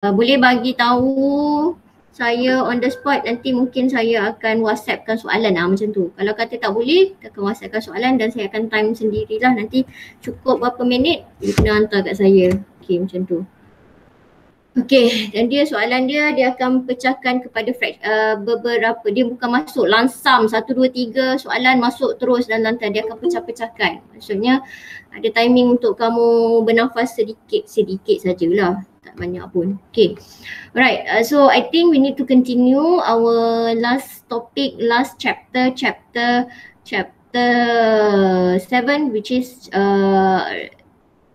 boleh bagi tahu saya on the spot, nanti mungkin saya akan whatsappkan soalan macam tu. Kalau kata tak boleh, kita akan whatsappkan soalan dan saya akan time sendirilah, nanti cukup berapa minit dia kena hantar kat saya. Okay, macam tu. Okay, dan dia soalan dia akan pecahkan kepada beberapa, dia bukan masuk langsam 1, 2, 3 soalan masuk terus dan lantai, dia akan pecah-pecahkan. Maksudnya ada timing untuk kamu bernafas sedikit sajalah, tak banyak pun. Okay, alright, so I think we need to continue our last topic, last chapter 7, which is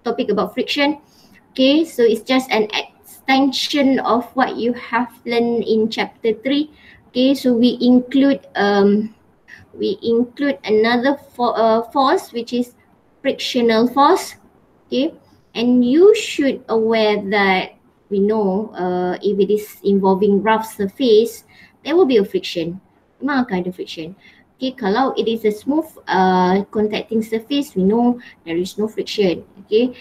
topic about friction. Okay, so it's just an extension of what you have learned in chapter 3. Okay, so we include another force, which is frictional force. Okay, and you should aware that we know if it is involving rough surface, there will be a friction. Memang akan ada friction. Okay, kalau it is a smooth contacting surface, we know there is no friction. Okay,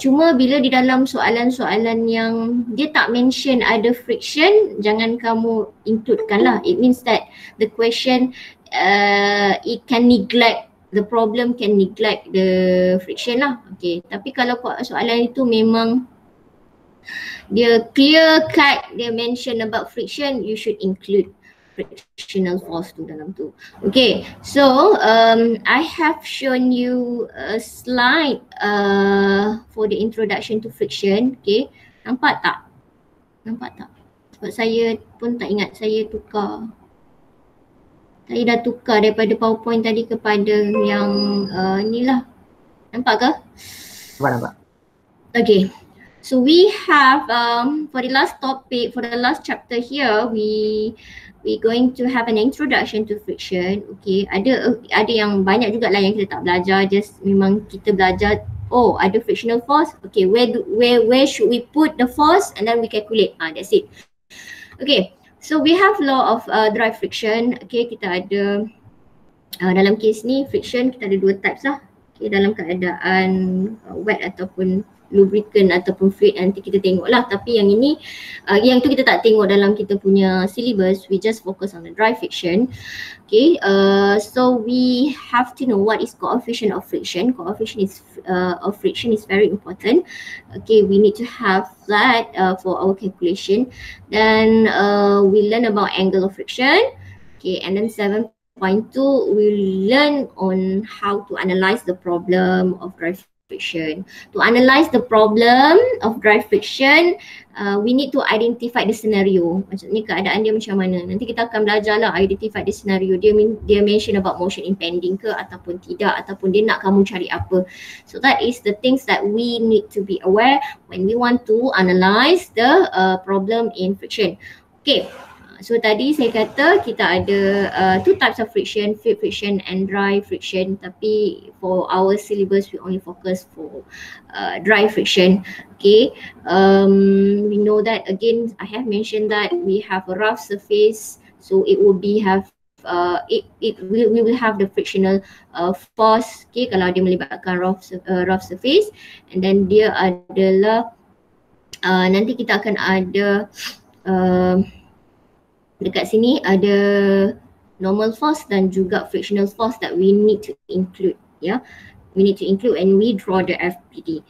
cuma bila di dalam soalan-soalan yang dia tak mention ada friction, jangan kamu includekan lah. It means that the question it can neglect, the problem can neglect the friction lah. Okay, tapi kalau soalan itu memang dia clear cut, dia mention about friction, you should include frictional force tu dalam tu. Okay, so I have shown you a slide for the introduction to friction. Okay, nampak tak? Sebab saya pun tak ingat, saya tukar. Saya dah tukar daripada PowerPoint tadi kepada yang ni lah. Nampak ke? Nampak. Okay. So we have for the last topic, for the last chapter here, we going to have an introduction to friction. Okay, ada yang banyak juga lah yang kita tak belajar, just memang kita belajar, oh ada frictional force. Okay, where should we put the force, and then we calculate. That's it. Okay, so we have law of dry friction. Okay, kita ada dalam case ni friction kita ada 2 types lah. Okay, dalam keadaan wet ataupun lubricant ataupun fluid, nanti kita tengok lah. Tapi yang ini, yang tu kita tak tengok dalam kita punya syllabus, we just focus on the dry friction. Okay, so we have to know what is coefficient of friction. Coefficient of friction is very important. Okay, we need to have that for our calculation. Then we learn about angle of friction. Okay, and then 7.2 we learn on how to analyze the problem of dry friction. To analyze the problem of dry friction, we need to identify the scenario. Maksudnya keadaan dia macam mana. Nanti kita akan belajar lah identify the scenario. Dia mention about motion impending ke ataupun tidak, ataupun dia nak kamu cari apa. So that is the things that we need to be aware when we want to analyze the problem in friction. Okay. So tadi saya kata kita ada 2 types of friction, fluid friction and dry friction. Tapi for our syllabus we only focus for dry friction. Okay, we know that again, I have mentioned that we have a rough surface, so it will be have we will have the frictional force. Okay, kalau dia melibatkan rough surface, and then dia adalah nanti kita akan ada dekat sini ada normal force dan juga frictional force that we need to include. We need to include and we draw the FPD.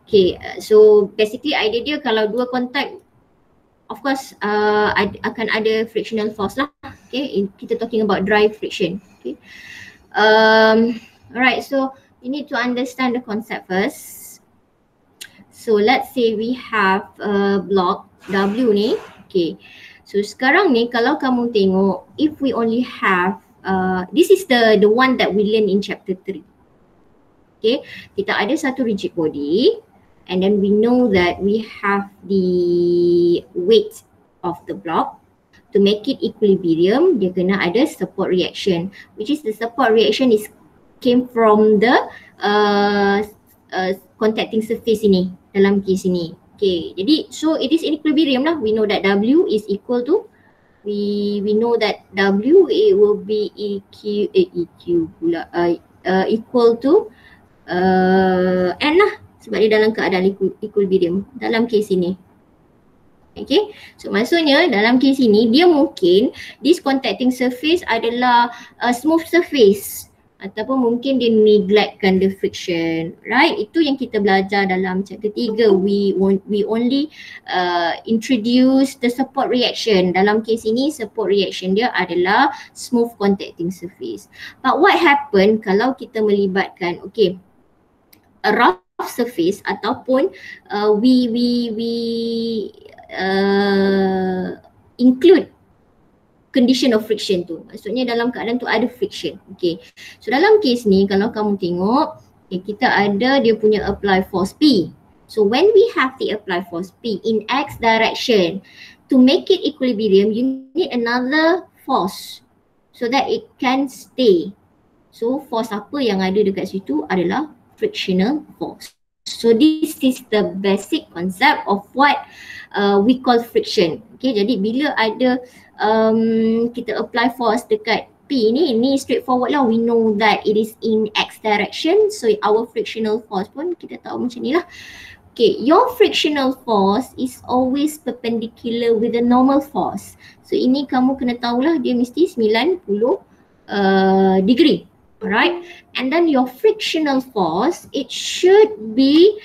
Okay, so basically idea dia kalau 2 contact, of course akan ada frictional force lah. Okay, kita talking about dry friction. Okay, alright, so you need to understand the concept first. So let's say we have a block W ni. Okay, so sekarang ni kalau kamu tengok, if we only have this is the one that we learn in chapter 3. Okay, kita ada satu rigid body, and then we know that we have the weight of the block. To make it equilibrium, dia kena ada support reaction, which is the support reaction is came from the contacting surface ini dalam case ini. Okay, jadi so it is in equilibrium lah. We know that W is equal to, we know that W it will be equal to N lah, sebab dia dalam keadaan equilibrium dalam case ini. Okay, so maksudnya dalam kes ini dia mungkin this contacting surface adalah smooth surface ataupun mungkin dia neglectkan the friction, right? Itu yang kita belajar dalam chapter 3. We only introduce the support reaction. Dalam kes ini support reaction dia adalah smooth contacting surface. But what happen kalau kita melibatkan a rough surface ataupun we include condition of friction tu. Maksudnya dalam keadaan tu ada friction. Okay. So dalam kes ni kalau kamu tengok, kita ada dia punya apply force P. So when we have the apply force P in X direction, to make it equilibrium, you need another force so that it can stay. So force apa yang ada dekat situ adalah frictional force. So this is the basic concept of what we call friction. Okay, jadi bila ada kita apply force dekat P ni straightforward lah. We know that it is in X direction. So our frictional force pun kita tahu macam ni lah. Okay, your frictional force is always perpendicular with the normal force. So ini kamu kena tahulah dia mesti 90 degree. Alright, and then your frictional force, it should be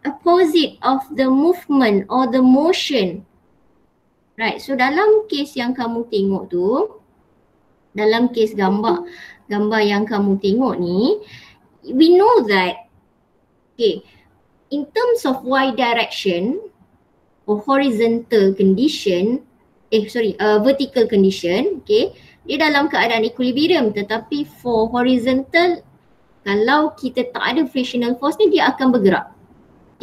opposite of the movement or the motion. Right, so dalam kes yang kamu tengok tu, dalam kes gambar yang kamu tengok ni, we know that in terms of y direction or horizontal condition, vertical condition, dia dalam keadaan equilibrium, tetapi for horizontal, kalau kita tak ada frictional force ni, dia akan bergerak.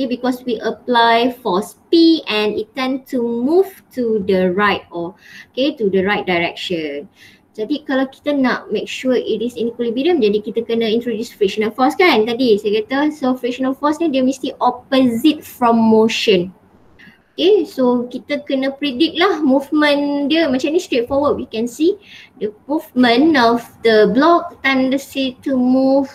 Because we apply force P and it tend to move to the right or to the right direction. Jadi kalau kita nak make sure it is in equilibrium, jadi kita kena introduce frictional force kan tadi saya kata. So frictional force ni dia mesti opposite from motion. Okay, so kita kena predict lah movement dia macam ni, straightforward. We can see the movement of the block tendency to move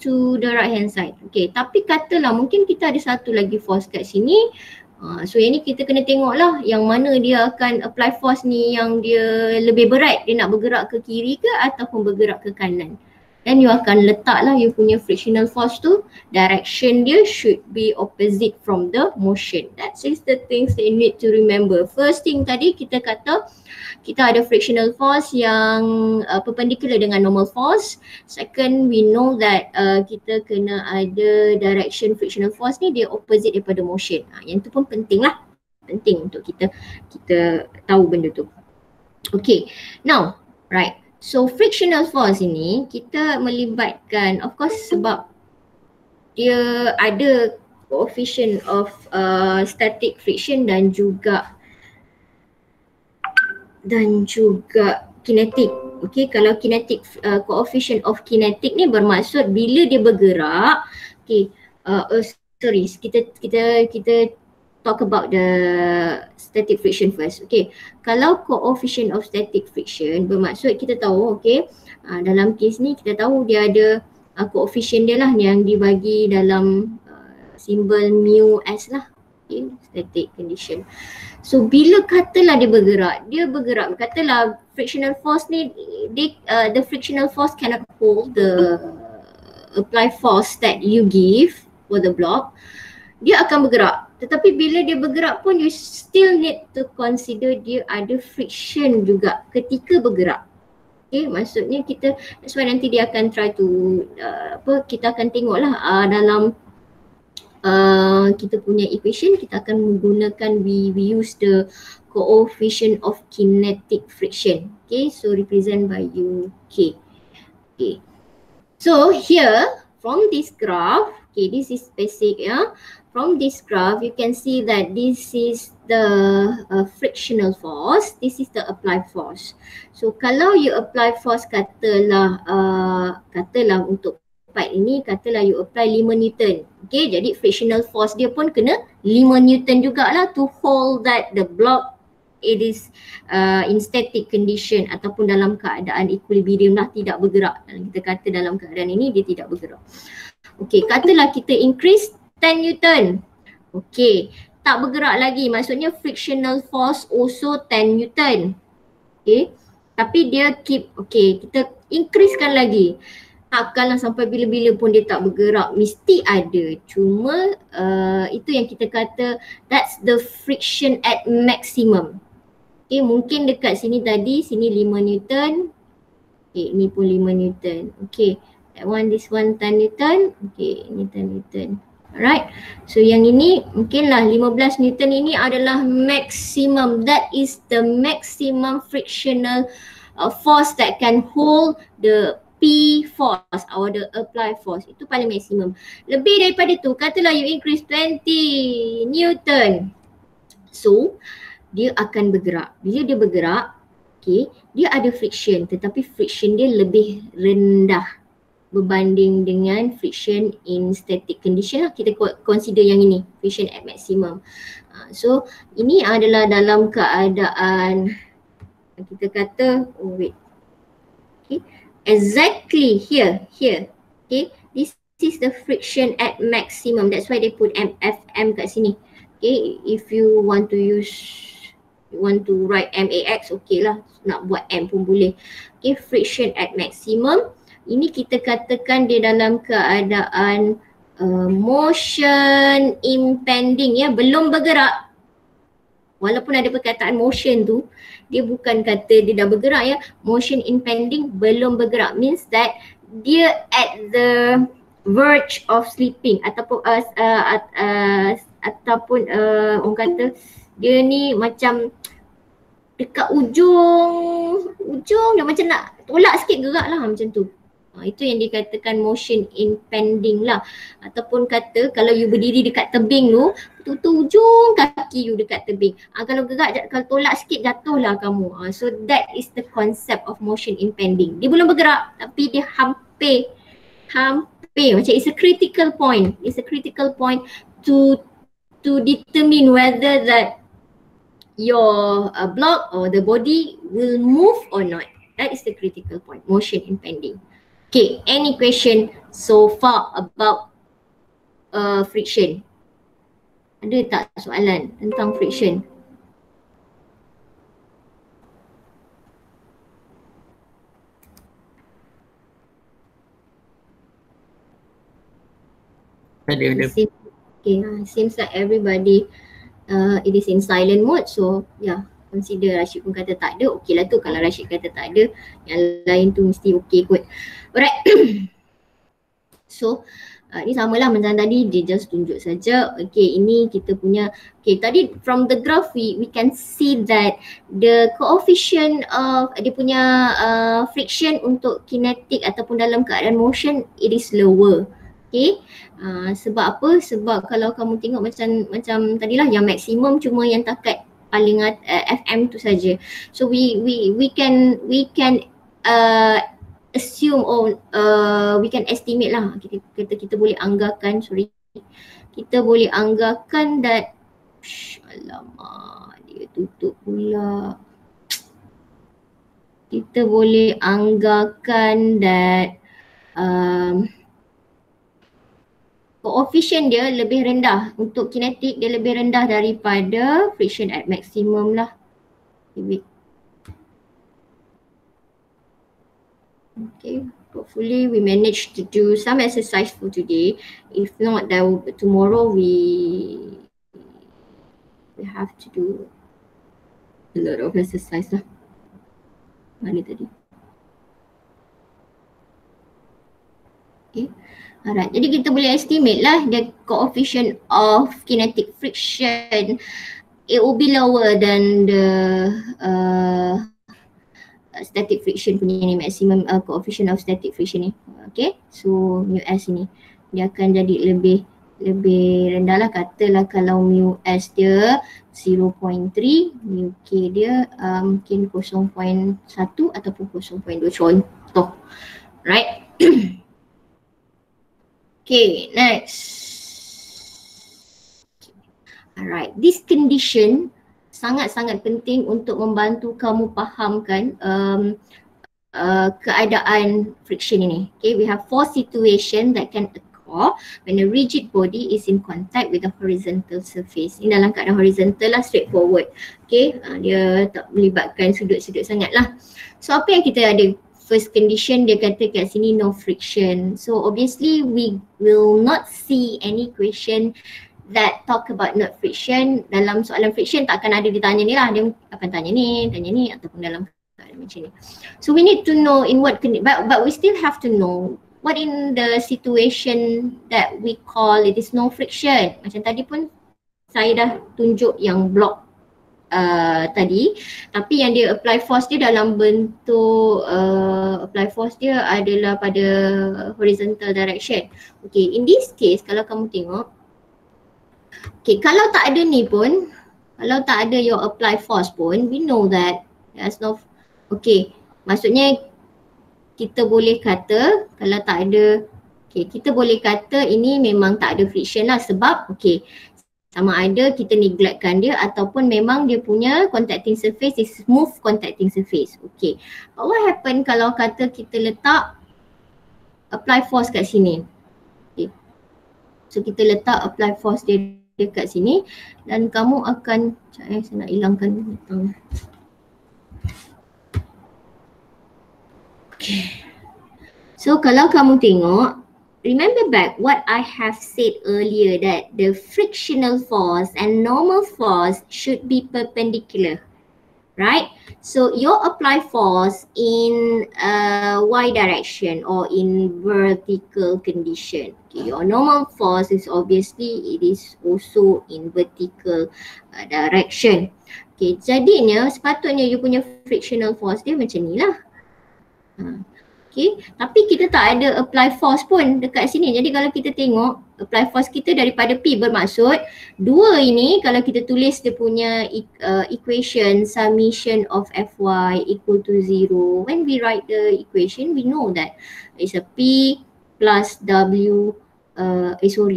to the right hand side. Okay, tapi katalah mungkin kita ada satu lagi force kat sini. So yang ni kita kena tengok lah yang mana dia akan apply force ni yang dia lebih berat. Dia nak bergerak ke kiri ke ataupun bergerak ke kanan. Dan you akan letaklah you punya frictional force tu, direction dia should be opposite from the motion. That is the things that you need to remember. First thing tadi kita kata kita ada frictional force yang perpendicular dengan normal force. Second, we know that kita kena ada direction frictional force ni dia opposite daripada motion. Yang tu pun penting lah. Penting untuk kita tahu benda tu. Okay, now right. So frictional force ini kita melibatkan, of course sebab dia ada coefficient of static friction dan juga kinetic. Okay, kalau kinetic coefficient of kinetic ni bermaksud bila dia bergerak, kita talk about the static friction first. Okay, kalau coefficient of static friction bermaksud kita tahu dalam kes ni kita tahu dia ada coefficient dia lah yang dibagi dalam simbol mu s lah. Okay, static condition. So bila katalah dia bergerak, katalah frictional force ni the frictional force cannot hold the apply force that you give for the block, dia akan bergerak. Tetapi bila dia bergerak pun you still need to consider dia ada friction juga ketika bergerak. Okay, maksudnya that's why nanti dia akan try to kita akan tengoklah dalam kita punya equation kita akan menggunakan we use the coefficient of kinetic friction. Okay, so represent by UK. Okay, so here from this graph, this is basic From this graph, you can see that this is the frictional force, this is the applied force. So kalau you apply force katalah untuk part ini, katalah you apply 5 Newton. Okay, jadi frictional force dia pun kena 5 Newton jugalah to hold that the block it is in static condition ataupun dalam keadaan equilibrium lah, tidak bergerak. Kita kata dalam keadaan ini dia tidak bergerak. Okay, katalah kita increase 10 Newton. Okay, tak bergerak lagi, maksudnya frictional force also 10 Newton. Okay, tapi dia keep, okay, kita increasekan lagi. Takkanlah sampai bila-bila pun dia tak bergerak, mesti ada. Cuma itu yang kita kata that's the friction at maximum. Okay, mungkin dekat sini tadi, sini 5 Newton. Okay, ni pun 5 Newton. Okay, that one, this one 10 Newton. Okay, ni 10 Newton. Alright, so yang ini mungkinlah 15 Newton ini adalah maximum. That is the maximum frictional force that can hold the P force or the apply force. Itu paling maksimum. Lebih daripada tu, katalah you increase 20 Newton. So, dia akan bergerak. Bila dia bergerak, okay, dia ada friction, tetapi friction dia lebih rendah berbanding dengan friction in static condition lah. Kita consider yang ini, friction at maximum. So, ini adalah dalam keadaan kita kata, oh wait, okay, exactly here, okay, this is the friction at maximum. That's why they put MFM kat sini. Okay, if you want to write MAX, okay lah, nak buat M pun boleh. Okay, friction at maximum. Ini kita katakan dia dalam keadaan motion impending, ya, belum bergerak. Walaupun ada perkataan motion tu, dia bukan kata dia dah bergerak, ya. Motion impending, belum bergerak, means that dia at the verge of sleeping ataupun orang kata dia ni macam dekat ujung dia macam nak tolak sikit, gerak lah macam tu. Itu yang dikatakan motion impending lah. Ataupun kata kalau you berdiri dekat tebing tu ujung kaki you dekat tebing. Kalau gerak, kalau tolak sikit jatuhlah kamu. So that is the concept of motion impending. Dia belum bergerak tapi dia hampir macam it's a critical point. It's a critical point to determine whether that your block or the body will move or not. That is the critical point, motion impending. Okay, any question so far about friction? Ada tak soalan tentang friction? Ada. Okay, seems like everybody it is in silent mode, so yeah, consider. Rashid pun kata tak ada, okey lah tu. Kalau Rashid kata tak ada, yang lain tu mesti okey kot. Alright. So ni samalah macam tadi, dia just tunjuk saja. Okay, ini kita punya, okay, tadi from the graph we can see that the coefficient of dia punya friction untuk kinetic ataupun dalam keadaan motion, it is lower. Okay, sebab apa? Sebab kalau kamu tengok macam tadilah yang maksimum cuma yang takat paling FM tu saja. So we can assume or we can estimate lah. Kita boleh anggarkan, kita boleh anggarkan that alamak, dia tutup pula. Kita boleh anggarkan that coefficient dia lebih rendah. Untuk kinetik dia lebih rendah daripada friction at maximum lah. Okay, hopefully we managed to do some exercise for today. If not, then tomorrow we have to do a lot of exercise lah. Mana tadi? Okay, alright. Jadi kita boleh estimate lah the coefficient of kinetic friction. It will be lower than the static friction punya ni, maximum coefficient of static friction ni. Okay, so mu s ni dia akan jadi lebih rendah lah. Katalah kalau mu s dia 0.3, mu k dia mungkin 0.1 ataupun 0.2 contoh. Right. Okay, next. Alright, this condition sangat-sangat penting untuk membantu kamu fahamkan keadaan friction ini. Okay, we have 4 situations that can or when a rigid body is in contact with a horizontal surface. Ini dalam keadaan horizontal lah, straightforward. Okay, dia tak melibatkan sudut-sudut sangat lah. So apa yang kita ada? First condition dia kata kat sini no friction. So obviously we will not see any question that talk about not friction. Dalam soalan friction tak akan ada ditanya ni lah. Dia akan tanya ni ataupun dalam macam ni. So we need to know in what but we still have to know what in the situation that we call it is no friction. Macam tadi pun saya dah tunjuk yang block tadi, tapi yang dia apply force dia dalam bentuk apply force dia adalah pada horizontal direction. Okay, in this case kalau kamu tengok, okay, kalau tak ada ni pun, kalau tak ada your apply force pun, we know that there's no. Okay, maksudnya kita boleh kata kalau tak ada, okay, kita boleh kata ini memang tak ada friction lah sebab okay, sama ada kita neglectkan dia ataupun memang dia punya contacting surface is smooth contacting surface. Okay, but what happen kalau kata kita letak apply force kat sini. Okay, so kita letak apply force dia dekat sini dan kamu akan, saya nak hilangkan butang. Okay. So kalau kamu tengok, remember back what I have said earlier that the frictional force and normal force should be perpendicular, right? So your apply force in y direction or in vertical condition. Okay, your normal force is obviously it is also in vertical direction. Okay, jadinya sepatutnya you punya frictional force dia macam ni lah. Okay, tapi kita tak ada apply force pun dekat sini. Jadi kalau kita tengok apply force kita daripada P, bermaksud dua ini kalau kita tulis dia punya equation summation of Fy equal to 0. When we write the equation, we know that it's a P plus W,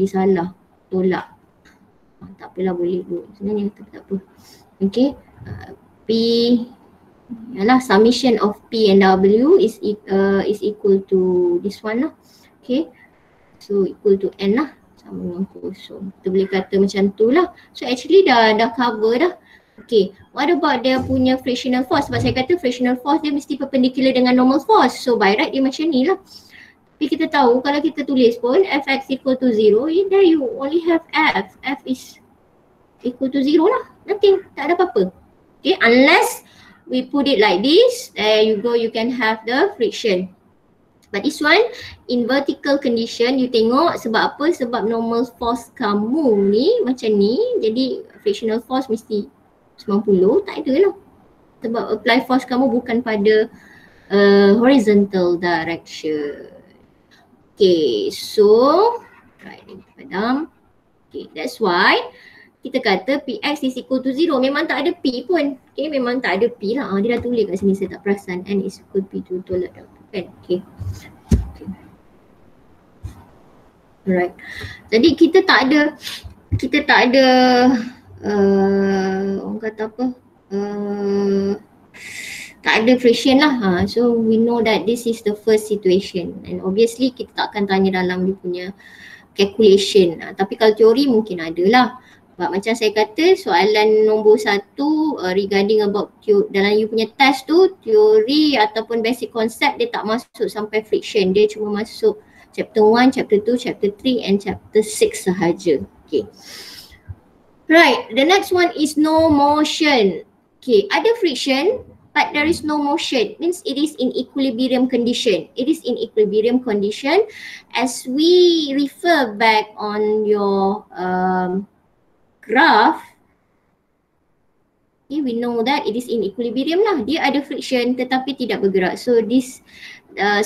salah, tolak. Tak apalah, boleh buat sebenarnya, tak apa. Okay, P yalah summation of P and W is equal to this one lah. Okay, so equal to N lah, sama dengan kosong. Kita boleh kata macam tu lah. So actually dah cover dah. Okay, what about dia punya frictional force? Sebab saya kata frictional force dia mesti perpendicular dengan normal force. So by right dia macam ni lah. Tapi kita tahu kalau kita tulis pun Fx equal to 0, there you only have F. F is equal to 0 lah. Nothing, tak ada apa-apa. Okay, unless we put it like this, there you go, you can have the friction. But this one, in vertical condition, you tengok sebab apa? Sebab normal force kamu ni macam ni, jadi frictional force mesti 90, tak ada lah. Sebab apply force kamu bukan pada horizontal direction. Okay, so, right, ni padam. Okay, that's why kita kata Px is equal to 0. Memang tak ada P pun. Okay, memang tak ada P lah. Dia dah tulis kat sini, saya tak perasan. N is equal to P to tolak dah. Kan? Okay. Alright. Jadi kita tak ada orang kata apa? Tak ada friction lah. So we know that this is the first situation. And obviously kita tak akan tanya dalam dia punya calculation. Tapi kalau teori mungkin ada lah. Sebab macam saya kata soalan nombor 1 regarding about dalam you punya test tu, teori ataupun basic concept dia tak masuk sampai friction. Dia cuma masuk chapter 1, chapter 2, chapter 3 and chapter 6 sahaja. Okay. Right, the next one is no motion. Okay, ada friction but there is no motion. Means it is in equilibrium condition. It is in equilibrium condition as we refer back on your graph. Okay, we know that it is in equilibrium lah. Dia ada friction tetapi tidak bergerak. So this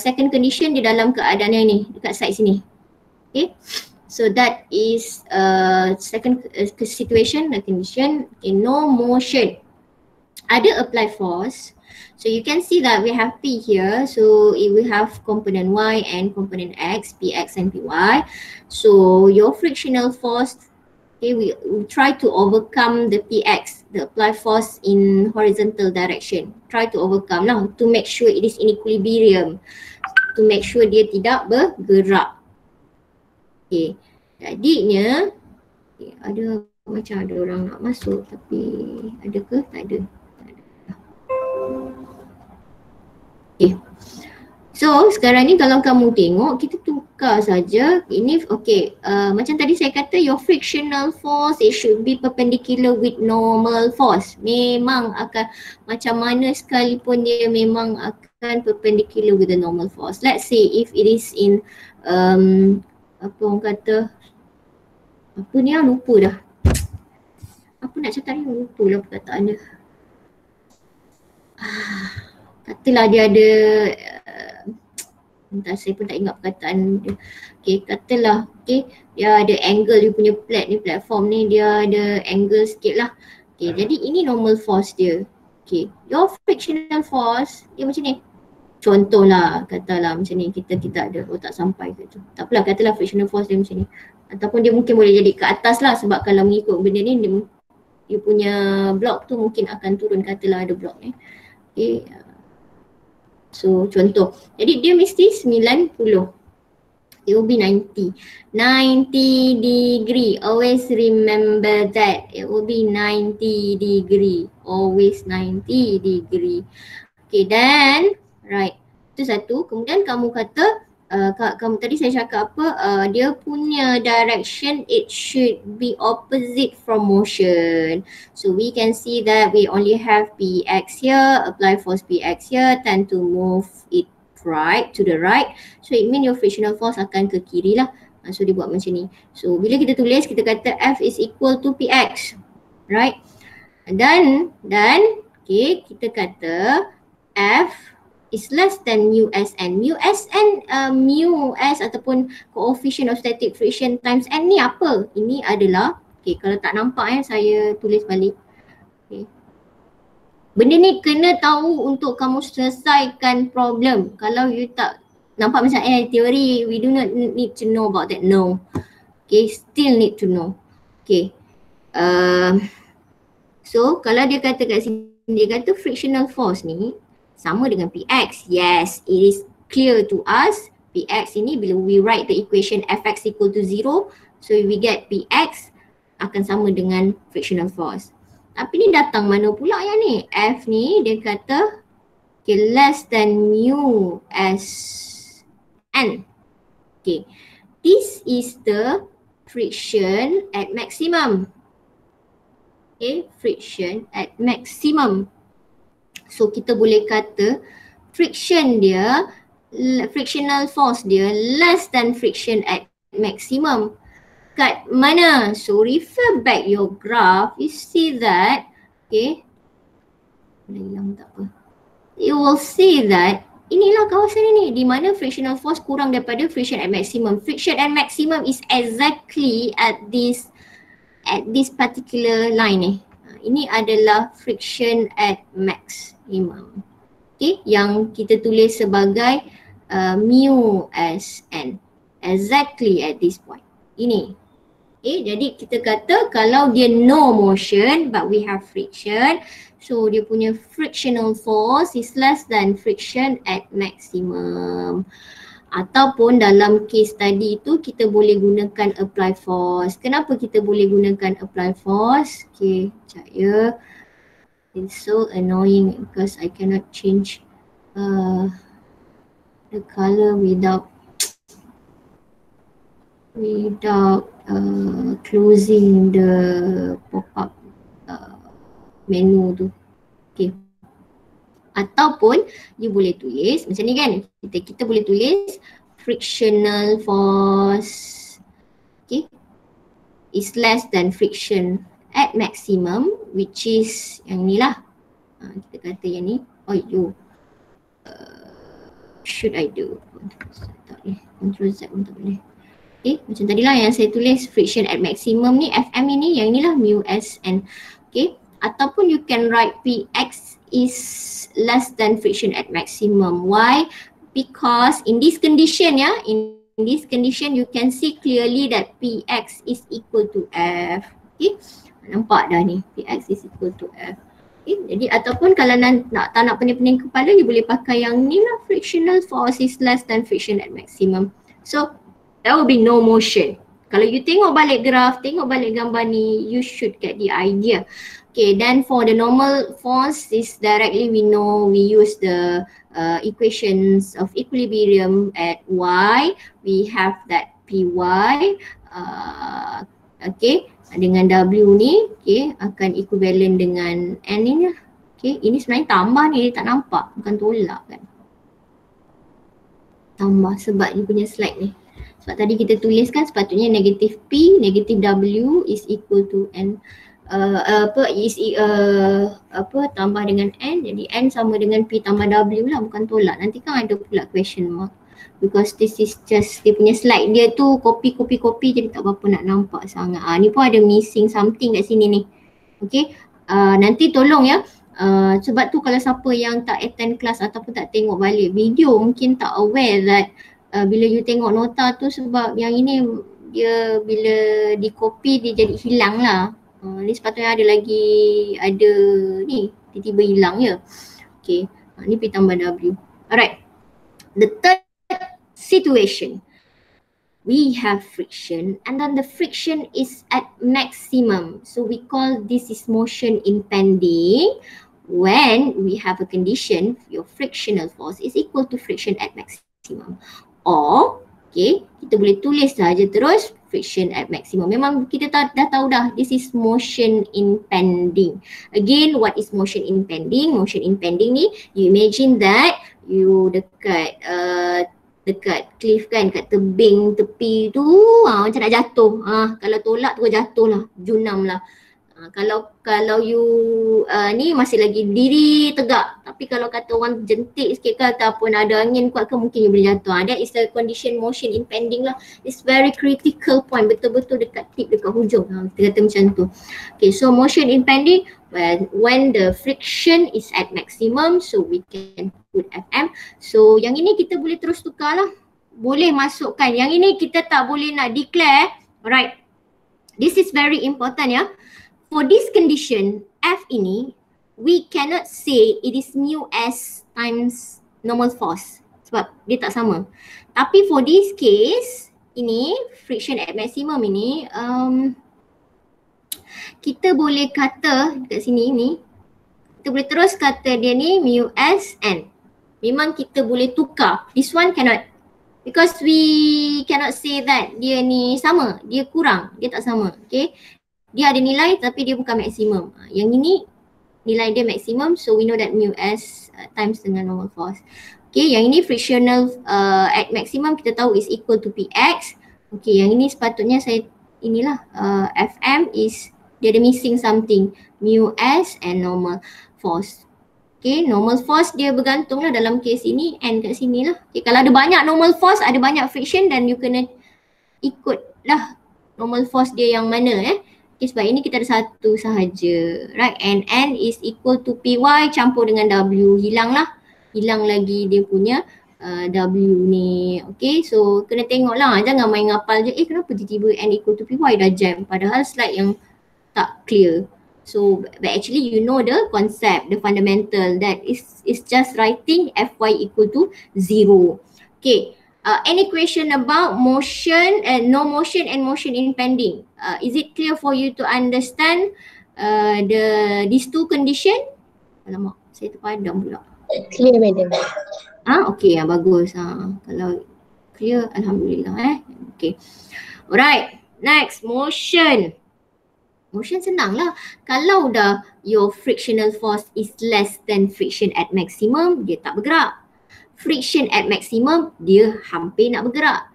second condition di dalam keadaan yang ni, dekat side sini. Okay, so that is second situation, the condition. Okay, no motion. Ada apply force. So you can see that we have P here. So we have component Y and component X, Px and Py. So your frictional force, okay, we try to overcome the Px, the apply force in horizontal direction. Try to overcome lah to make sure it is in equilibrium. To make sure dia tidak bergerak. Okay, jadinya okay, ada macam ada orang nak masuk tapi ada ke? Tak ada. Okay. So sekarang ni kalau kamu tengok kita tukar saja ini okay macam tadi saya kata your frictional force it should be perpendicular with normal force. Memang akan macam mana sekalipun dia memang akan perpendicular with the normal force. Let's say if it is in apa orang kata apa ni lupa dah. Apa nak cakap ni lupa lah perkataan dia. Katalah dia ada entah saya pun tak ingat perkataan dia. Okay, katalah okay, dia ada angle dia punya platform ni dia ada angle sikit lah. Okay, jadi ini normal force dia. Okay, your frictional force dia macam ni. Contohlah katalah macam ni kita ada tak sampai ke tu. Tak apalah katalah frictional force dia macam ni. Ataupun dia mungkin boleh jadi ke atas lah sebab kalau mengikut benda ni dia punya blok tu mungkin akan turun katalah ada blok ni. Okay. So contoh, jadi dia mesti 90. It will be 90. 90 degree. Always remember that. It will be 90 degree. Always 90 degree. Okay, then right. Itu satu. Kemudian kamu kata kamu tadi saya cakap apa? Dia punya direction it should be opposite from motion. So we can see that we only have Px here, apply force Px here, tend to move it right to the right. So it means your frictional force akan ke kiri lah. So dia buat macam ni. So bila kita tulis kita kata F is equal to Px. Right? Dan okay, kita kata F is less than mu Sn. Mu Sn, mu S ataupun coefficient of static friction times N ni apa? Ini adalah, okay kalau tak nampak saya tulis balik. Okay. Benda ni kena tahu untuk kamu selesaikan problem. Kalau you tak nampak macam teori, we do not need to know about that. No. Okay, still need to know. Okay. So kalau dia kata kat sini, dia kata frictional force ni sama dengan Px. Yes, it is clear to us. Px ini bila we write the equation Fx equal to 0, so we get Px akan sama dengan frictional force. Tapi ni datang mana pula yang ni? F ni dia kata okay, less than mu Sn. Okay, this is the friction at maximum. Okay, friction at maximum. So kita boleh kata frictional force dia less than friction at maximum. Kat mana? So refer back your graph, you see that, okay. Dah hilang tak apa. You will see that inilah kawasan ini di mana frictional force kurang daripada friction at maximum. Friction at maximum is exactly at this particular line ni. Ini adalah friction at maximum. Okay, yang kita tulis sebagai mu Sn. Exactly at this point. Ini. Okay, jadi kita kata kalau dia no motion but we have friction, so dia punya frictional force is less than friction at maximum. Ataupun dalam case tadi itu kita boleh gunakan apply force. Kenapa kita boleh gunakan apply force? Okay, sekejap ya. It's so annoying because I cannot change the color without closing the pop-up menu tu. Okay. Ataupun you boleh tulis macam ni kan, kita boleh tulis frictional force okay is less than friction at maximum, which is yang ni lah. Kita kata yang ni. Should I do Ctrl Z pun tak boleh. Okay, macam tadi lah yang saya tulis friction at maximum ni, Fm ini, yang inilah mu Sn. Okay, ataupun you can write Px is less than friction at maximum. Why? Because in this condition in this condition you can see clearly that Px is equal to F. Okay, nampak dah ni, Px is equal to F. Okay, jadi ataupun kalau tak nak pening-pening kepala, you boleh pakai yang ni lah, frictional force is less than friction at maximum. So there will be no motion. Kalau you tengok balik graph, tengok balik gambar ni, you should get the idea. Okay, then for the normal force is directly we know we use the equations of equilibrium at y. We have that Py, okay, dengan W ni, okay, akan equivalent dengan N ni. Okay, ini sebenarnya tambah ni, dia tak nampak, bukan tolak kan. Tambah sebab dia punya slide ni. Sebab tadi kita tuliskan sepatutnya negatif P, negatif W is equal to N. Tambah dengan N, jadi N sama dengan P tambah W lah, bukan tolak. Nanti kan ada pula question mark. Because this is just dia punya slide dia tu copy jadi tak berapa nak nampak sangat. Ni pun ada missing something kat sini ni. Okay, nanti tolong ya. Sebab tu kalau siapa yang tak attend kelas ataupun tak tengok balik video mungkin tak aware that bila you tengok nota tu, sebab yang ini dia bila di copy dia jadi hilang lah. Ni sepatutnya ada ni tiba-tiba hilang je. Okay, ni P tambah W. Alright, the third situation, we have friction and then the friction is at maximum. So we call this is motion impending when we have a condition your frictional force is equal to friction at maximum. Or, okay, kita boleh tulis saja terus friction at maximum. Memang kita dah tahu dah, this is motion impending. Again, what is motion impending? Motion impending ni, you imagine that you dekat cliff kan, kat tebing tepi tu macam nak jatuh. Kalau tolak tu jatuh lah, junam lah. Kalau you ni masih lagi diri tegak, tapi kalau kata orang jentik sikit ke ataupun ada angin kuat ke, mungkin you boleh jatuh. That is the condition motion impending lah. It's very critical point, betul-betul dekat tip, dekat hujung. Kita kata macam tu. Okay, so motion impending when the friction is at maximum, so we can put Fm. So yang ini kita boleh terus tukar lah. Boleh masukkan. Yang ini kita tak boleh nak declare. Alright. This is very important ya. For this condition, F ini, we cannot say it is mu S times normal force. Sebab dia tak sama. Tapi for this case, ini, friction at maximum ini, kita boleh kata dekat sini ni, kita boleh terus kata dia ni mu S N. Memang kita boleh tukar. This one cannot. Because we cannot say that dia ni sama, dia kurang, dia tak sama. Okay. Dia ada nilai tapi dia bukan maksimum. Yang ini nilai dia maksimum, so we know that mu S times dengan normal force. Okay, yang ini frictional at maximum kita tahu is equal to Px. Okay, yang ini sepatutnya saya inilah Fm is dia ada missing something, mu S and normal force. Okay, normal force dia bergantung lah dalam case ini, N kat sini lah. Okay, kalau ada banyak normal force, ada banyak friction, dan you kena ikut lah normal force dia yang mana Okay, sebab ini kita ada satu sahaja, right? And N is equal to Py campur dengan W, hilang lagi dia punya W ni. Okay, so kena tengok lah, jangan main ngapal je, kenapa tiba-tiba N equal to Py dah jam, padahal slide yang tak clear. So but actually you know the concept, the fundamental, that is just writing Fy equal to 0. Okay. Any question about motion and no motion and motion impending? Is it clear for you to understand these two condition? Alamak, saya terpadam pula. Clear, madam. Okay, bagus. Kalau clear, alhamdulillah. Okay. Alright, next, motion. Motion senang lah. Kalau dah your frictional force is less than friction at maximum, dia tak bergerak. Friction at maximum, dia hampir nak bergerak.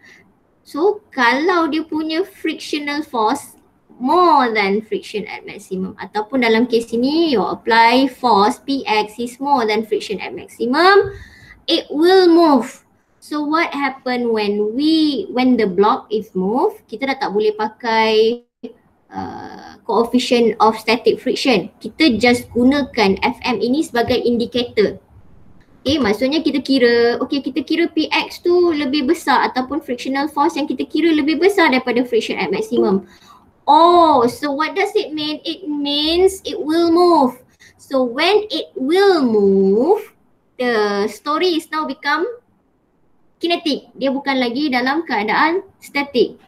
So, kalau dia punya frictional force more than friction at maximum, ataupun dalam kes ini, you apply force Px is more than friction at maximum, it will move. So, what happen when the block is moved, kita dah tak boleh pakai coefficient of static friction. Kita just gunakan Fm ini sebagai indicator. Okay, maksudnya kita kira Px tu lebih besar ataupun frictional force yang kita kira lebih besar daripada friction at maximum. Oh, so what does it mean? It means it will move. So when it will move, the story is now become kinetik. Dia bukan lagi dalam keadaan statik.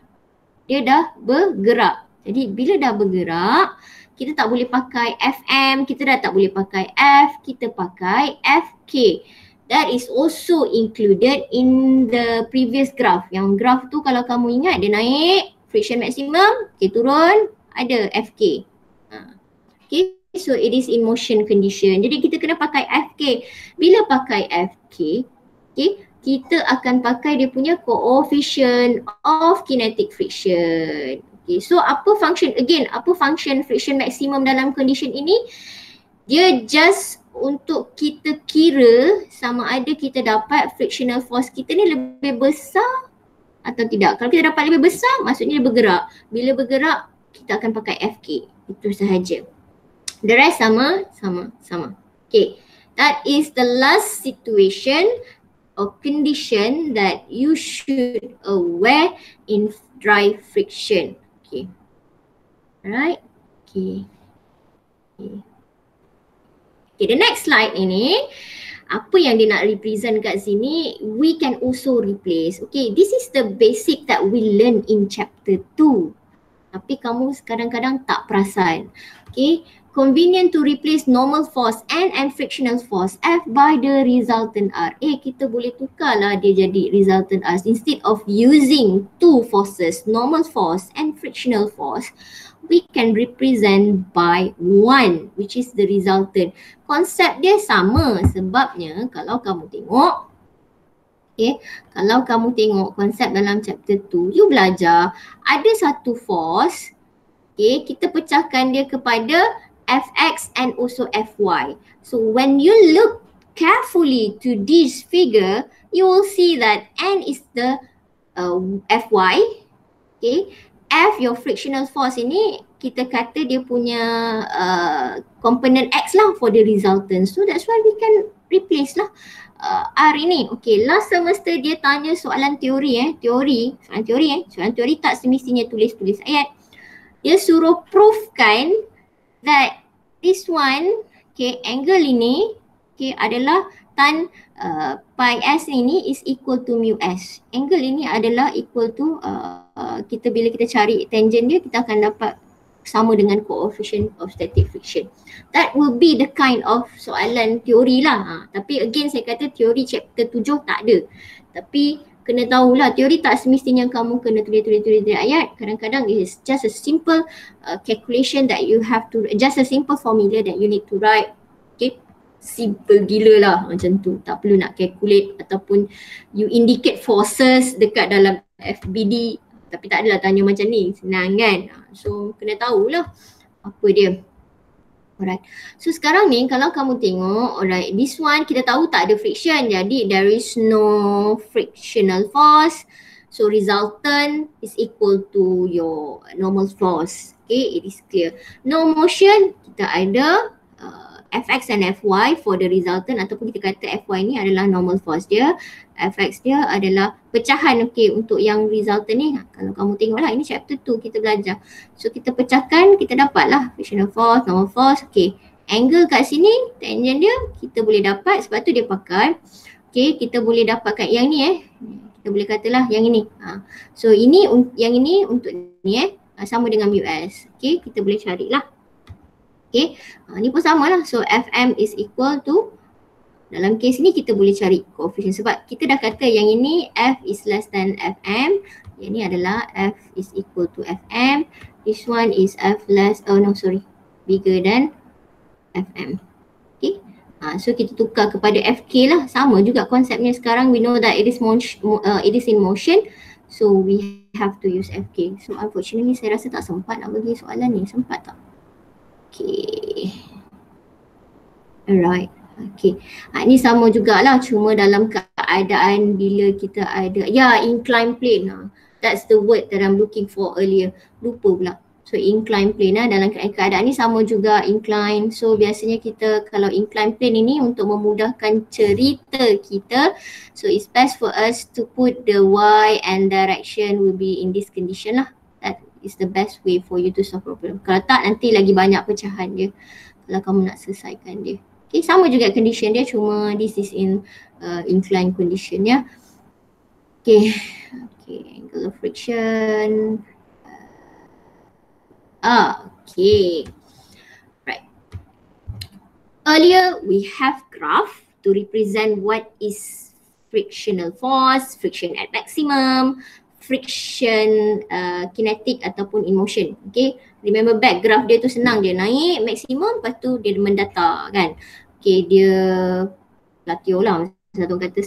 Dia dah bergerak. Jadi bila dah bergerak, kita tak boleh pakai FM, kita dah tak boleh pakai F, kita pakai FK. That is also included in the previous graph. Yang graph tu kalau kamu ingat dia naik, friction maximum, okay, turun, ada FK. Okay, so it is in motion condition. Jadi kita kena pakai FK. Bila pakai FK, okay, kita akan pakai dia punya coefficient of kinetic friction. Okay, so apa function, again, apa function friction maximum dalam condition ini? Dia just untuk kita kira sama ada kita dapat frictional force kita ni lebih besar atau tidak. Kalau kita dapat lebih besar, maksudnya dia bergerak. Bila bergerak, kita akan pakai FK. Itu sahaja. The rest sama. Okay, that is the last situation or condition that you should aware in dry friction. Okay, alright. Okay, the next slide ini, apa yang dia nak represent kat sini, we can also replace. Okay, this is the basic that we learn in chapter 2. Tapi kamu kadang-kadang tak perasan. Okay, convenient to replace normal force and frictional force F by the resultant R. Kita boleh tukarlah dia jadi resultant R. Instead of using two forces, normal force and frictional force, we can represent by one, which is the resultant. Konsep dia sama sebabnya kalau kamu tengok, okay, kalau kamu tengok konsep dalam chapter 2, you belajar ada satu force, okay, kita pecahkan dia kepada Fx and also Fy. So when you look carefully to this figure, you will see that N is the Fy, okay. F, your frictional force ini, kita kata dia punya component X lah for the resultant. So that's why we can replace lah R ini. Okay, last semester dia tanya soalan teori soalan teori tak semestinya tulis ayat. Dia suruh proofkan that this one, okay, angle ini, okay, adalah tan pi s ini is equal to mu s. Angle ini adalah equal to kita bila kita cari tangent dia, kita akan dapat sama dengan coefficient of static friction. That will be the kind of soalan teori lah. Tapi again saya kata teori chapter 7 tak ada. Tapi kena tahulah teori tak semestinya kamu kena tulis ayat. Kadang-kadang it is just a simple calculation that you have to, just a simple formula that you need to write. Okay, simple gila lah macam tu. Tak perlu nak calculate ataupun you indicate forces dekat dalam FBD. Tapi tak adalah tanya macam ni, senang kan. So kena tahulah apa dia. Alright, so sekarang ni kalau kamu tengok, alright, this one kita tahu tak ada friction, jadi there is no frictional force. So resultant is equal to your normal force. Okay, it is clear. No motion, kita ada Fx and Fy for the resultant, ataupun kita kata Fy ni adalah normal force dia, Fx dia adalah pecahan, okay, untuk yang resultant ni. Kalau kamu tengok lah, ini chapter 2 kita belajar. So kita pecahkan, kita dapatlah frictional force, normal force, okay. Angle kat sini, tangent dia kita boleh dapat, sebab tu dia pakai. Okay, kita boleh dapatkan yang ni kita boleh katalah yang ini. So ini, yang ini untuk ni sama dengan mu s. Okay, kita boleh carilah. Okay, ni pun sama lah. So Fm is equal to, dalam case ni kita boleh cari coefficient sebab kita dah kata yang ini F is less than Fm. Yang ni adalah F is equal to Fm. This one is F less, bigger than Fm. Okay, so kita tukar kepada Fk lah. Sama juga konsepnya sekarang. We know that it is in motion. So we have to use Fk. So unfortunately saya rasa tak sempat nak bagi soalan ni. Sempat tak? Okay, alright, okay. Ni sama jugalah, cuma dalam keadaan bila kita ada, inclined plane. That's the word that I'm looking for earlier. Lupa pula. So inclined plane dalam keadaan ni sama juga, incline. So biasanya kita kalau inclined plane ini untuk memudahkan cerita kita, so it's best for us to put the y and direction will be in this condition lah. Is the best way for you to solve problem. Kalau tak, nanti lagi banyak pecahan dia kalau kamu nak selesaikan dia. Okay, sama juga condition dia, cuma this is in inclined condition ya. Okay, angle of friction. Okay, right. Earlier we have graph to represent what is frictional force, friction at maximum, friction kinetic ataupun in motion. Okay, remember back graph dia tu senang, dia naik maksimum lepas tu dia mendatar kan. Okay, dia latio lah, satu kata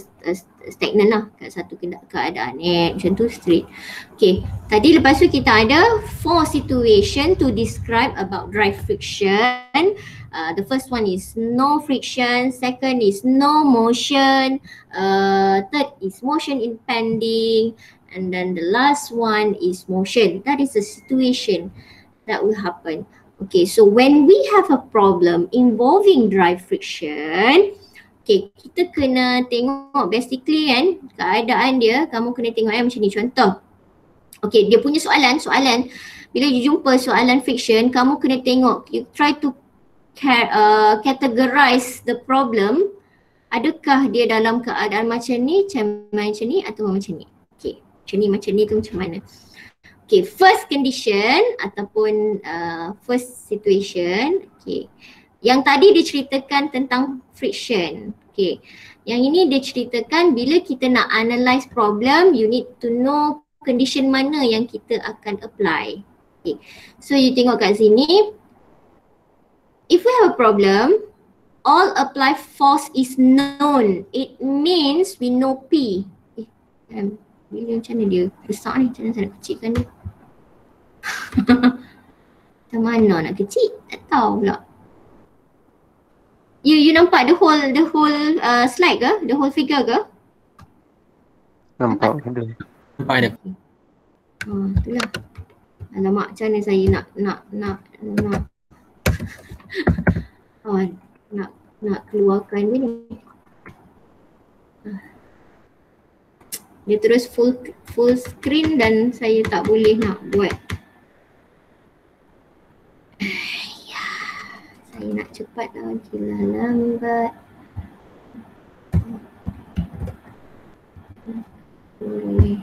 stagnant lah kat satu keadaan macam tu straight. Okay, tadi lepas tu kita ada 4 situation to describe about drive friction. The first one is no friction, second is no motion, third is motion impending, and then the last one is motion. That is the situation that will happen. Okay, so when we have a problem involving drive friction, okay, kita kena tengok basically kan keadaan dia, kamu kena tengok macam ni contoh. Okay, dia punya soalan bila you jumpa soalan friction, kamu kena tengok, you try to categorize the problem. Adakah dia dalam keadaan macam ni atau macam ni. Okay, macam ni tu macam mana. Okay, first condition ataupun first situation. Okay, yang tadi diceritakan tentang friction. Okay, yang ini dia ceritakan bila kita nak analyze problem, you need to know condition mana yang kita akan apply. Okay, so you tengok kat sini, if we have a problem, all applied force is known. It means we know P. Bila macam mana dia besar ni, macam mana saya nak kecilkan dia. Macam mana nak kecil? Tak tahu pula. You nampak the whole slide ke? The whole figure ke? Nampak ada. Nampak ada. Itulah. Alamak, macam mana saya nak nak keluarkan dia ni. Dia terus full screen dan saya tak boleh nak buat. Saya nak cepat lagi lah, lambat. Boleh.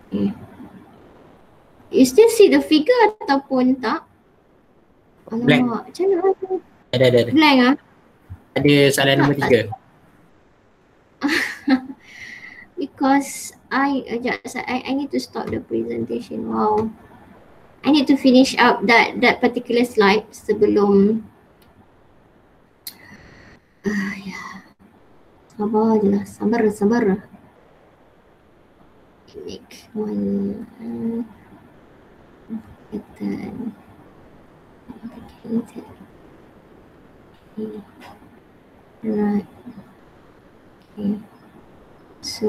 Okay. You still see the figure ataupun tak? Alamak, macam mana? Ada. Blank ah? Ada soalan nombor 3. Because I need to stop the presentation. Wow. I need to finish up that particular slide sebelum sabar je lah, sabar. Make one pattern. Okay. Right. Okay. So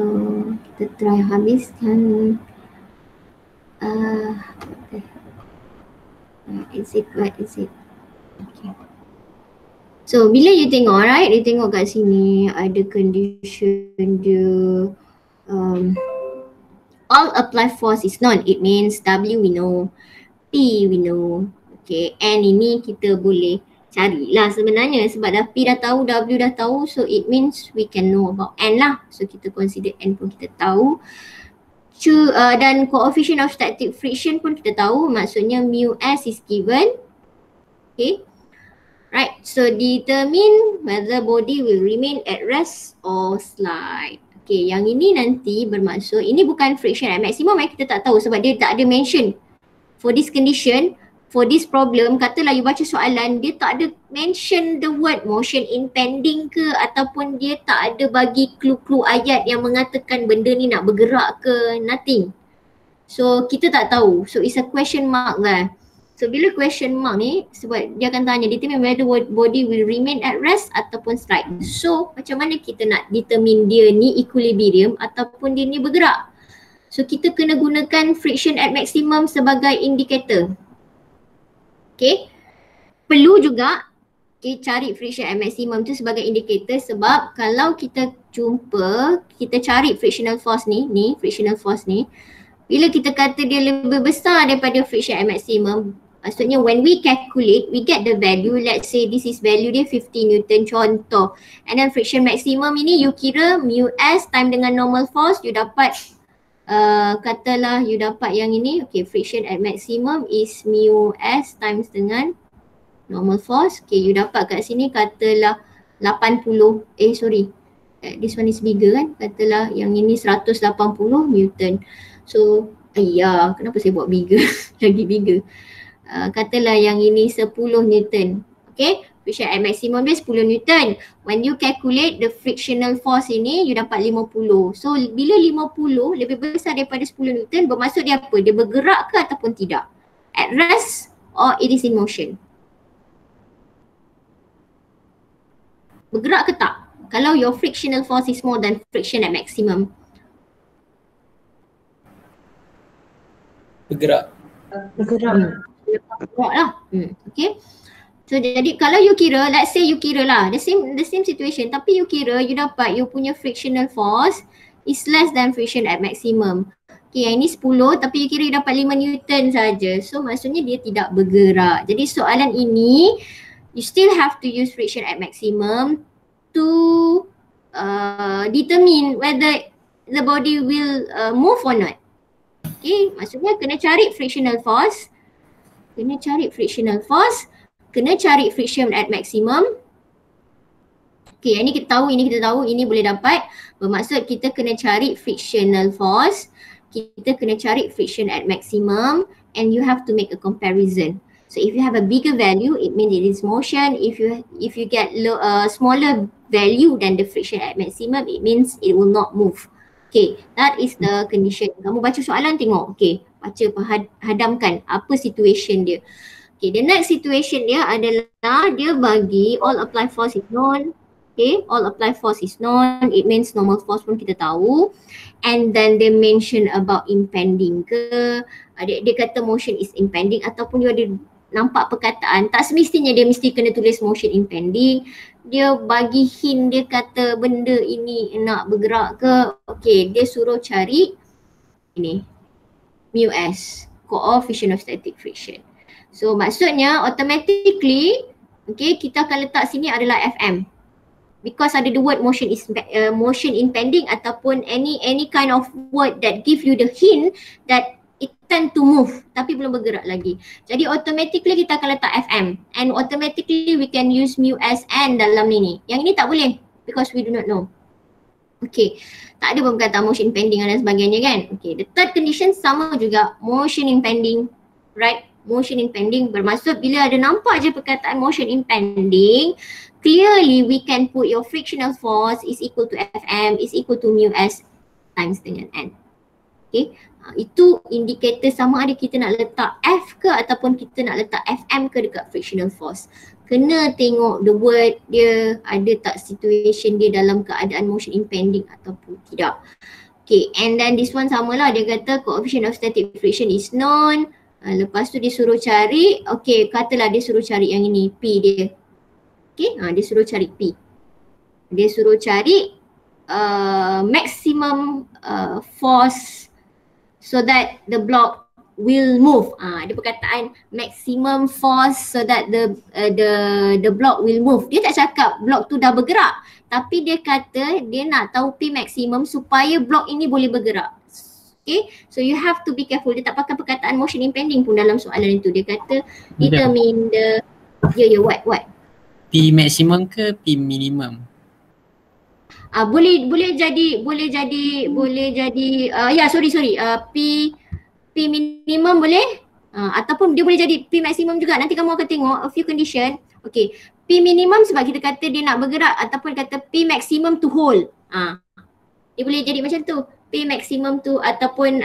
kita try habiskan. Okay. What is it? Okay. So bila you tengok, right? You tengok kat sini ada condition dia. All applied force is known. It means W we know, P we know. Okay, N ini kita boleh carilah sebenarnya sebab dah P dah tahu, W dah tahu, so it means we can know about N lah. So kita consider N pun kita tahu. Dan coefficient of static friction pun kita tahu, maksudnya mu S is given. Okay, right, so determine whether body will remain at rest or slide. Okay, yang ini nanti bermaksud, ini bukan friction at maximum kita tak tahu sebab dia tak ada mention. For this condition, for this problem, katalah you baca soalan, dia tak ada mention the word motion impending ke ataupun dia tak ada bagi clue-clue ayat yang mengatakan benda ni nak bergerak ke, nothing. So kita tak tahu, so it's a question mark lah. So bila question mark ni, sebab dia akan tanya determine whether body will remain at rest ataupun slide. So macam mana kita nak determine dia ni equilibrium ataupun dia ni bergerak. So kita kena gunakan friction at maximum sebagai indikator. Okay, perlu juga cari friction at maximum tu sebagai indikator sebab kalau kita jumpa, kita cari frictional force ni, frictional force ni, bila kita kata dia lebih besar daripada friction at maximum, Maksudnya when we calculate, we get the value, let's say this is value dia 50 Newton contoh. And then friction maximum ini you kira mu S time dengan normal force, you dapat katalah you dapat yang ini, okay, friction at maximum is mu S times dengan normal force. Okay, you dapat kat sini katalah 80, this one is bigger kan, katalah yang ini 180 Newton. So, kenapa saya buat bigger? Lagi bigger. Katalah yang ini 10 Newton. Okay, friction at maximum dia 10 Newton. When you calculate the frictional force ini, you dapat 50. So, bila 50 lebih besar daripada 10 Newton, bermaksud dia apa? Dia bergerak ke ataupun tidak? At rest or it is in motion? Bergerak ke tak? Kalau your frictional force is more than friction at maximum. Bergerak. Bergerak lah. Okay. So jadi kalau you kira, let's say you kira lah the same situation, tapi you kira you dapat you punya frictional force is less than friction at maximum. Okay, yang ini 10 tapi you kira you dapat 5 Newton saja. So maksudnya dia tidak bergerak. Jadi soalan ini you still have to use friction at maximum to determine whether the body will move or not. Okay, maksudnya kena cari frictional force, kena cari friction at maximum. Okay, ini kita tahu, ini boleh dapat. Bermaksud kita kena cari frictional force, kita kena cari friction at maximum, and you have to make a comparison. So if you have a bigger value, it means it is motion. If you get smaller value than the friction at maximum, it means it will not move. Okay, that is the condition. Kamu baca soalan tengok. Okay, baca hadamkan apa situation dia. Okay, the next situation dia adalah dia bagi all applied force is known. Okay, all applied force is known. It means normal force pun kita tahu. And then they mention about impending ke. Dia kata motion is impending ataupun dia ada nampak perkataan. Tak semestinya dia mesti kena tulis motion impending. Dia bagi hint, dia kata benda ini nak bergerak ke. Okay, dia suruh cari ini mu S, coefficient of static friction. So maksudnya automatically, okay, kita akan letak sini adalah FM. Because ada the word motion impending ataupun any kind of word that give you the hint that it tend to move tapi belum bergerak lagi. Jadi automatically kita akan letak FM and automatically we can use mu SN dalam ini. Yang ini tak boleh because we do not know. Okay, tak ada perkataan motion impending dan sebagainya kan. Okay, the third condition sama juga, motion impending, right? Motion impending bermaksud bila ada nampak je perkataan motion impending, clearly we can put your frictional force is equal to FM is equal to mu S times dengan N. Okay, itu indikator sama ada kita nak letak F ke ataupun kita nak letak FM ke dekat frictional force. Kena tengok the word dia ada tak situation dia dalam keadaan motion impending ataupun tidak. Okay, and then this one samalah, dia kata coefficient of static friction is known. Lepas tu dia suruh cari, okay, katalah dia suruh cari yang ini, P dia. Okay, dia suruh cari P. Dia suruh cari maximum force so that the block will move. Ada perkataan maximum force so that the block will move. Dia tak cakap block tu dah bergerak, tapi dia kata dia nak tahu P maximum supaya block ini boleh bergerak. Okay, so you have to be careful. Dia tak pakai perkataan motion impending pun dalam soalan itu. Dia kata determine the what? P maximum ke P minimum? Boleh jadi P minimum boleh, ataupun dia boleh jadi P maximum juga. Nanti kamu akan tengok a few condition. Okay, P minimum sebab kita kata dia nak bergerak, ataupun kata P maximum to hold. Dia boleh jadi macam tu, P maximum tu ataupun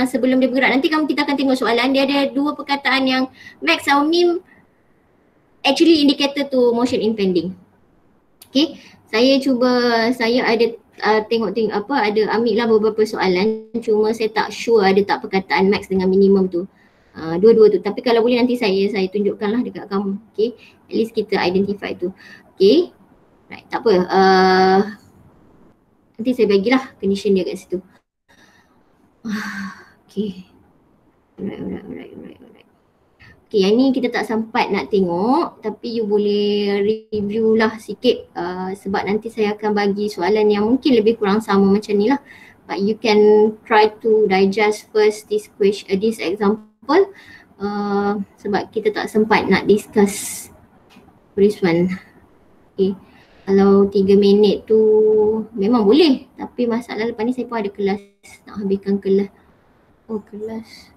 sebelum dia bergerak. Nanti kita akan tengok soalan, dia ada dua perkataan yang max atau min actually indicator to motion impending. Okay, saya ada ada ambil lah beberapa soalan, cuma saya tak sure ada tak perkataan max dengan minimum tu. Dua-dua tu, tapi kalau boleh nanti saya tunjukkan lah dekat kamu. Okay, at least kita identify tu. Okay, right, tak apa, nanti saya bagilah condition dia kat situ. Okay, alright. Okay, Okay, yang ni kita tak sempat nak tengok tapi you boleh review lah sikit sebab nanti saya akan bagi soalan yang mungkin lebih kurang sama macam ni lah. But you can try to digest first this question, this example sebab kita tak sempat nak discuss this one. Okay, kalau 3 minit tu memang boleh tapi masalah lepas ni saya pun ada kelas, nak habiskan kelas. Oh kelas.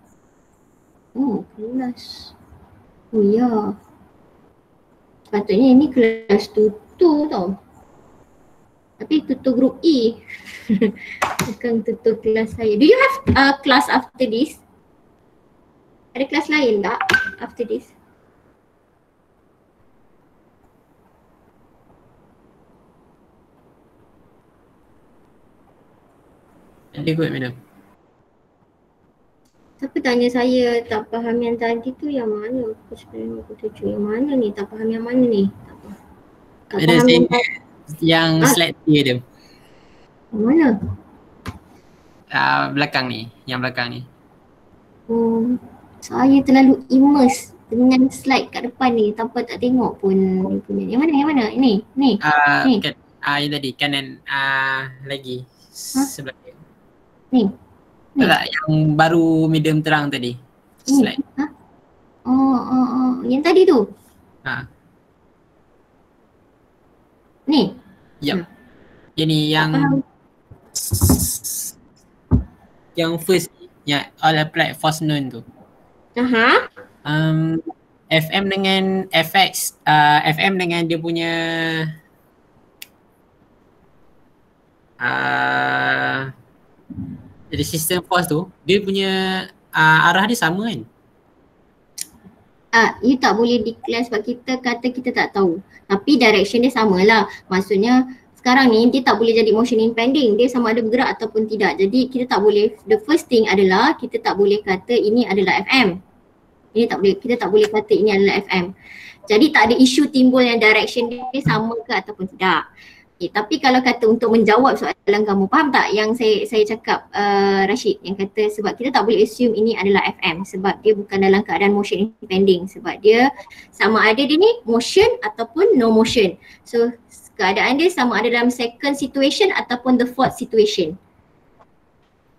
Oh ya. Sepatutnya ni kelas tutor tau. Tapi tutor group E. Bukan tutor kelas saya. Do you have class after this? Ada kelas lain tak after this? Ada kot madam. Siapa tanya saya tak faham yang tadi tu yang mana? Aku sebenarnya aku tuju yang mana ni? Tak faham yang mana ni? Tak Ada faham yang slide 3 dia. Yang mana? Belakang ni, yang belakang ni. Oh, saya terlalu immerse dengan slide kat depan ni tanpa tak tengok pun ni punya. Yang mana? Yang mana? Ini. Ni. Ni. Yang tadi kanan lagi sebelah dia. Ni. Tak, yang baru medium terang tadi. Slide. Oh. Yang tadi tu? Ni? Yup. Ini yang first yang all applied force known tu. FM dengan FX, FM dengan dia punya jadi system force tu, dia punya arah dia sama kan? You tak boleh declare sebab kita kata kita tak tahu. Tapi direction dia samalah. Maksudnya sekarang ni dia tak boleh jadi motion impending. Dia sama ada bergerak ataupun tidak. Jadi kita tak boleh, the first thing adalah kita tak boleh kata ini adalah FM. Kita tak boleh kata ini adalah FM. Jadi tak ada isu timbul yang direction dia sama ke ataupun tidak. Okay, tapi kalau kata untuk menjawab soalan kamu, faham tak yang saya cakap Rashid, yang kata sebab kita tak boleh assume ini adalah FM sebab dia bukan dalam keadaan motion impending, sebab dia sama ada dia ni motion ataupun no motion. So keadaan dia sama ada dalam second situation ataupun the fourth situation.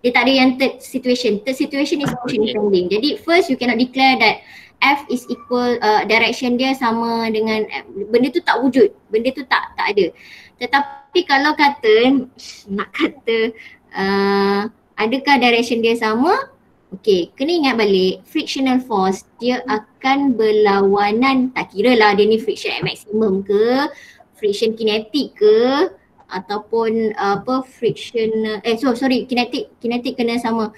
Dia tak ada yang third situation. Third situation is motion impending. Jadi first you cannot declare that F is equal, direction dia sama dengan F. Benda tu tak wujud, benda tu tak ada. Tetapi kalau nak kata adakah direction dia sama? Okay, kena ingat balik frictional force dia akan berlawanan, tak kira lah dia ni friction at maximum ke, friction kinetic ke, ataupun friction, kinetic kena sama.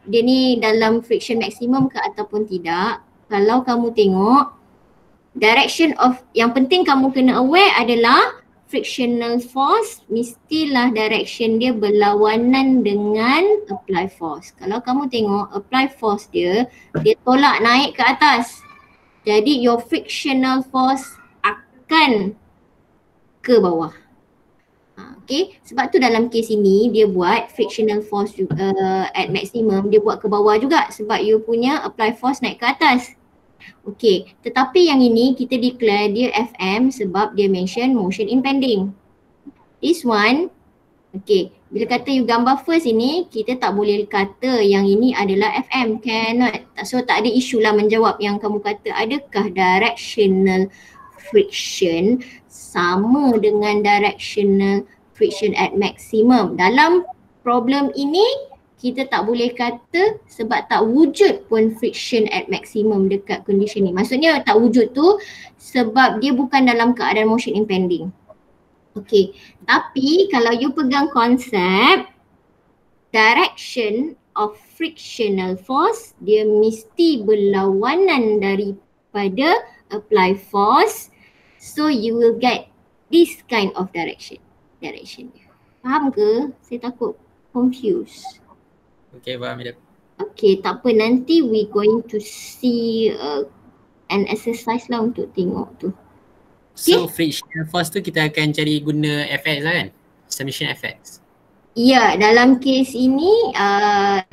Dia ni dalam friction maximum ke ataupun tidak. Kalau kamu tengok direction of, yang penting kamu kena aware adalah frictional force mestilah direction dia berlawanan dengan apply force. Kalau kamu tengok apply force dia tolak naik ke atas. Jadi your frictional force akan ke bawah. Okay, sebab tu dalam kes ini dia buat frictional force at maximum, dia buat ke bawah juga sebab you punya apply force naik ke atas. Okay, tetapi yang ini kita declare dia FM sebab dia mention motion impending. This one, okay, bila kata you gambar first ini, kita tak boleh kata yang ini adalah FM, cannot. So tak ada isu lah menjawab yang kamu kata adakah directional friction sama dengan directional friction at maximum. Dalam problem ini kita tak boleh kata sebab tak wujud pun friction at maximum dekat condition ni. Maksudnya tak wujud tu sebab dia bukan dalam keadaan motion impending. Okay, tapi kalau you pegang konsep direction of frictional force, dia mesti berlawanan daripada apply force. So you will get this kind of direction. Faham ke? Saya takut confused. Okay, faham madam. Okay, tak apa, nanti we going to see an exercise lah untuk tengok tu. So frictional force tu kita akan cari guna FX lah kan? Summation FX. Ya, dalam kes ini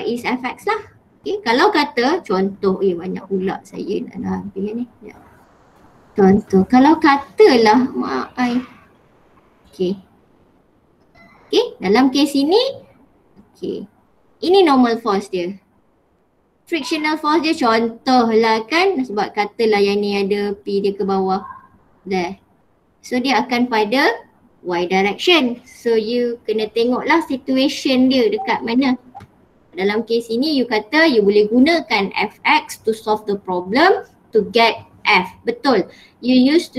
is FX lah. Okay, kalau kata contoh, banyak pula saya nak ambil ni. Ya. Contoh, kalau katalah mak I. Okay. Okay, dalam kes ini, okay. Ini normal force dia. Frictional force dia contoh lah kan, sebab katalah yang ni ada P dia ke bawah. There. So dia akan pada Y direction. So you kena tengoklah situation dia dekat mana. Dalam kes ini you kata you boleh gunakan fx to solve the problem to get f. Betul. You use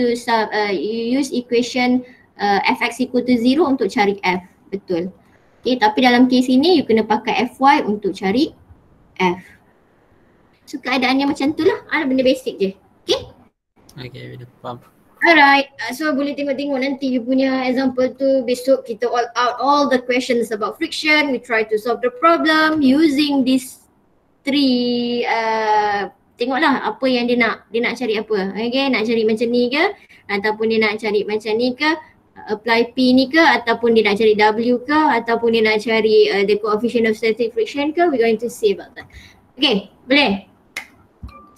equation fx equal to 0 untuk cari f. Betul. Okay, tapi dalam kes ini you kena pakai fy untuk cari f. So keadaannya macam tu lah. Ada benda basic je. Okay? Okay, dah faham. Alright, so boleh tengok-tengok nanti you punya example tu. Besok kita all out all the questions about friction. We try to solve the problem using these three tengoklah apa yang dia nak cari apa. Okay, nak cari macam ni ke ataupun dia nak cari macam ni ke, apply P ni ke, ataupun dia nak cari W ke, ataupun dia nak cari the coefficient of static friction ke. We're going to see about that. Okay, boleh?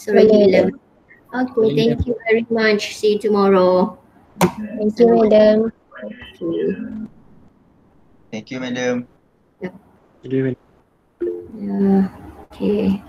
So Boleh. Okay, thank you very much. See you tomorrow. Thank you, madam. Okay. Thank you, madam. Jadi, Yeah. Okay.